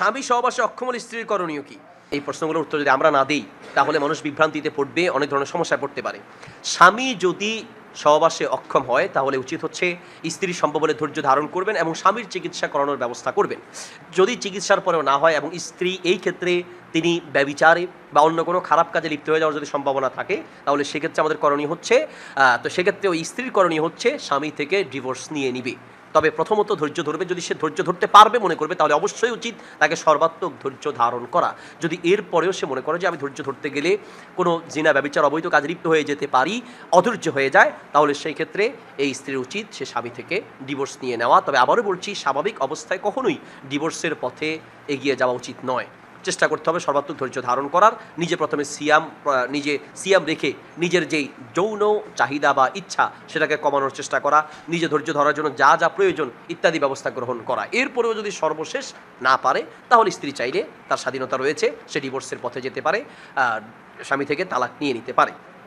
স্বামী সহবাসে অক্ষম হলে স্ত্রীর করণীয় কি? এই প্রশ্নগুলোর উত্তর যদি আমরা না দিই তাহলে মানুষ বিভ্রান্তিতে পড়বে, অনেক ধরনের সমস্যায় পড়তে পারে। স্বামী যদি সহবাসে অক্ষম হয় তাহলে উচিত হচ্ছে স্ত্রী সম্ভব হলে ধৈর্য ধারণ করবেন এবং স্বামীর চিকিৎসা করানোর ব্যবস্থা করবেন। যদি চিকিৎসার পরেও না হয় এবং স্ত্রী এই ক্ষেত্রে তিনি ব্যভিচারে বা অন্য কোনো খারাপ কাজে লিপ্ত হয়ে যাওয়ার যদি সম্ভাবনা থাকে তাহলে সেক্ষেত্রে আমাদের করণীয় হচ্ছে তো সেক্ষেত্রে ওই স্ত্রীর করণীয় হচ্ছে স্বামী থেকে ডিভোর্স নিয়ে নিবে। তবে প্রথমত ধৈর্য ধরবে, যদি সে ধৈর্য ধরতে পারবে মনে করবে তাহলে অবশ্যই উচিত তাকে সর্বাত্মক ধৈর্য ধারণ করা। যদি এর পরেও সে মনে করে যে আমি ধৈর্য ধরতে গেলে কোনো জিনা ব্যভিচার অবৈধ কাজে লিপ্ত হয়ে যেতে পারি, অধৈর্য হয়ে যায়, তাহলে সেই ক্ষেত্রে এই স্ত্রীর উচিত সে স্বামী থেকে ডিভোর্স নিয়ে নেওয়া। তবে আবারও বলছি, স্বাভাবিক অবস্থায় কখনোই ডিভোর্সের পথে এগিয়ে যাওয়া উচিত নয়। চেষ্টা করতে হবে সর্বাত্মক ধৈর্য ধারণ করার, নিজে প্রথমে সিয়াম রেখে নিজের যেই যৌন চাহিদা বা ইচ্ছা সেটাকে কমানোর চেষ্টা করা, নিজে ধৈর্য ধরার জন্য যা যা প্রয়োজন ইত্যাদি ব্যবস্থা গ্রহণ করা। এরপরেও যদি সর্বশেষ না পারে তাহলে স্ত্রী চাইলে তার স্বাধীনতা রয়েছে, সে ডিভোর্সের পথে যেতে পারে, স্বামী থেকে তালাক নিয়ে নিতে পারে।